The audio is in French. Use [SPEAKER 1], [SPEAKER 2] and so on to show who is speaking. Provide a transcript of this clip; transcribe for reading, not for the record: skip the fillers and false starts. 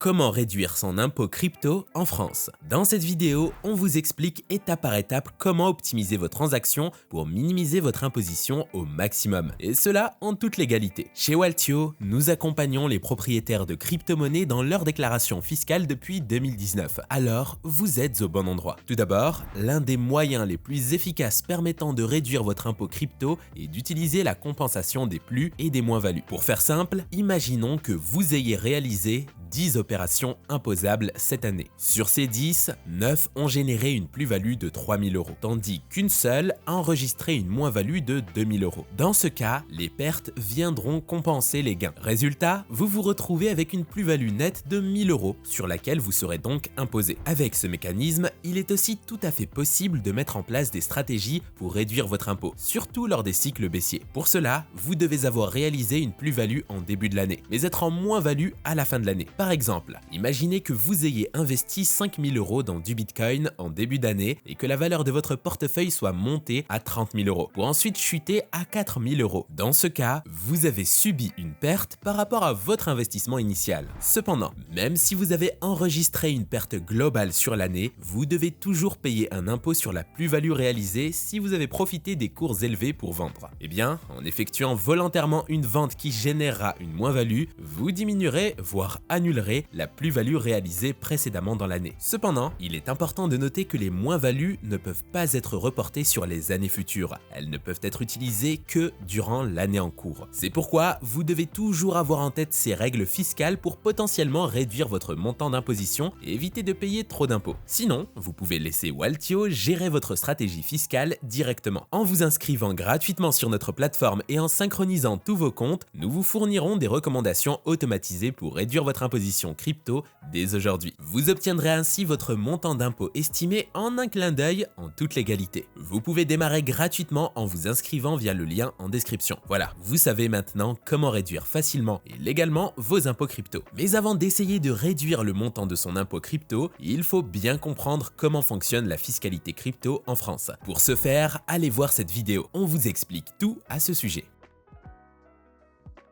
[SPEAKER 1] Comment réduire son impôt crypto en France? Dans cette vidéo, on vous explique étape par étape comment optimiser vos transactions pour minimiser votre imposition au maximum. Et cela en toute légalité. Chez Waltio, nous accompagnons les propriétaires de crypto-monnaies dans leur déclaration fiscale depuis 2019. Alors, vous êtes au bon endroit. Tout d'abord, l'un des moyens les plus efficaces permettant de réduire votre impôt crypto est d'utiliser la compensation des plus et des moins-values. Pour faire simple, imaginons que vous ayez réalisé 10 opérations imposables cette année. Sur ces 10, 9 ont généré une plus-value de 3 000 €, tandis qu'une seule a enregistré une moins-value de 2 000 €. Dans ce cas, les pertes viendront compenser les gains. Résultat, vous vous retrouvez avec une plus-value nette de 1 000 € sur laquelle vous serez donc imposé. Avec ce mécanisme, il est aussi tout à fait possible de mettre en place des stratégies pour réduire votre impôt, surtout lors des cycles baissiers. Pour cela, vous devez avoir réalisé une plus-value en début de l'année, mais être en moins-value à la fin de l'année. Par exemple, imaginez que vous ayez investi 5 000 € dans du Bitcoin en début d'année et que la valeur de votre portefeuille soit montée à 30 000 € pour ensuite chuter à 4 000 €. Dans ce cas, vous avez subi une perte par rapport à votre investissement initial. Cependant, même si vous avez enregistré une perte globale sur l'année, vous devez toujours payer un impôt sur la plus-value réalisée si vous avez profité des cours élevés pour vendre. Eh bien, en effectuant volontairement une vente qui générera une moins-value, vous diminuerez, voire annulerez la plus-value réalisée précédemment dans l'année. Cependant, il est important de noter que les moins-values ne peuvent pas être reportées sur les années futures. Elles ne peuvent être utilisées que durant l'année en cours. C'est pourquoi vous devez toujours avoir en tête ces règles fiscales pour potentiellement réduire votre montant d'imposition et éviter de payer trop d'impôts. Sinon, vous pouvez laisser Waltio gérer votre stratégie fiscale directement. En vous inscrivant gratuitement sur notre plateforme et en synchronisant tous vos comptes, nous vous fournirons des recommandations automatisées pour réduire votre imposition crypto dès aujourd'hui. Vous obtiendrez ainsi votre montant d'impôt estimé en un clin d'œil en toute légalité. Vous pouvez démarrer gratuitement en vous inscrivant via le lien en description. Voilà, vous savez maintenant comment réduire facilement et légalement vos impôts crypto. Mais avant d'essayer de réduire le montant de son impôt crypto, il faut bien comprendre comment fonctionne la fiscalité crypto en France. Pour ce faire, allez voir cette vidéo, on vous explique tout à ce sujet.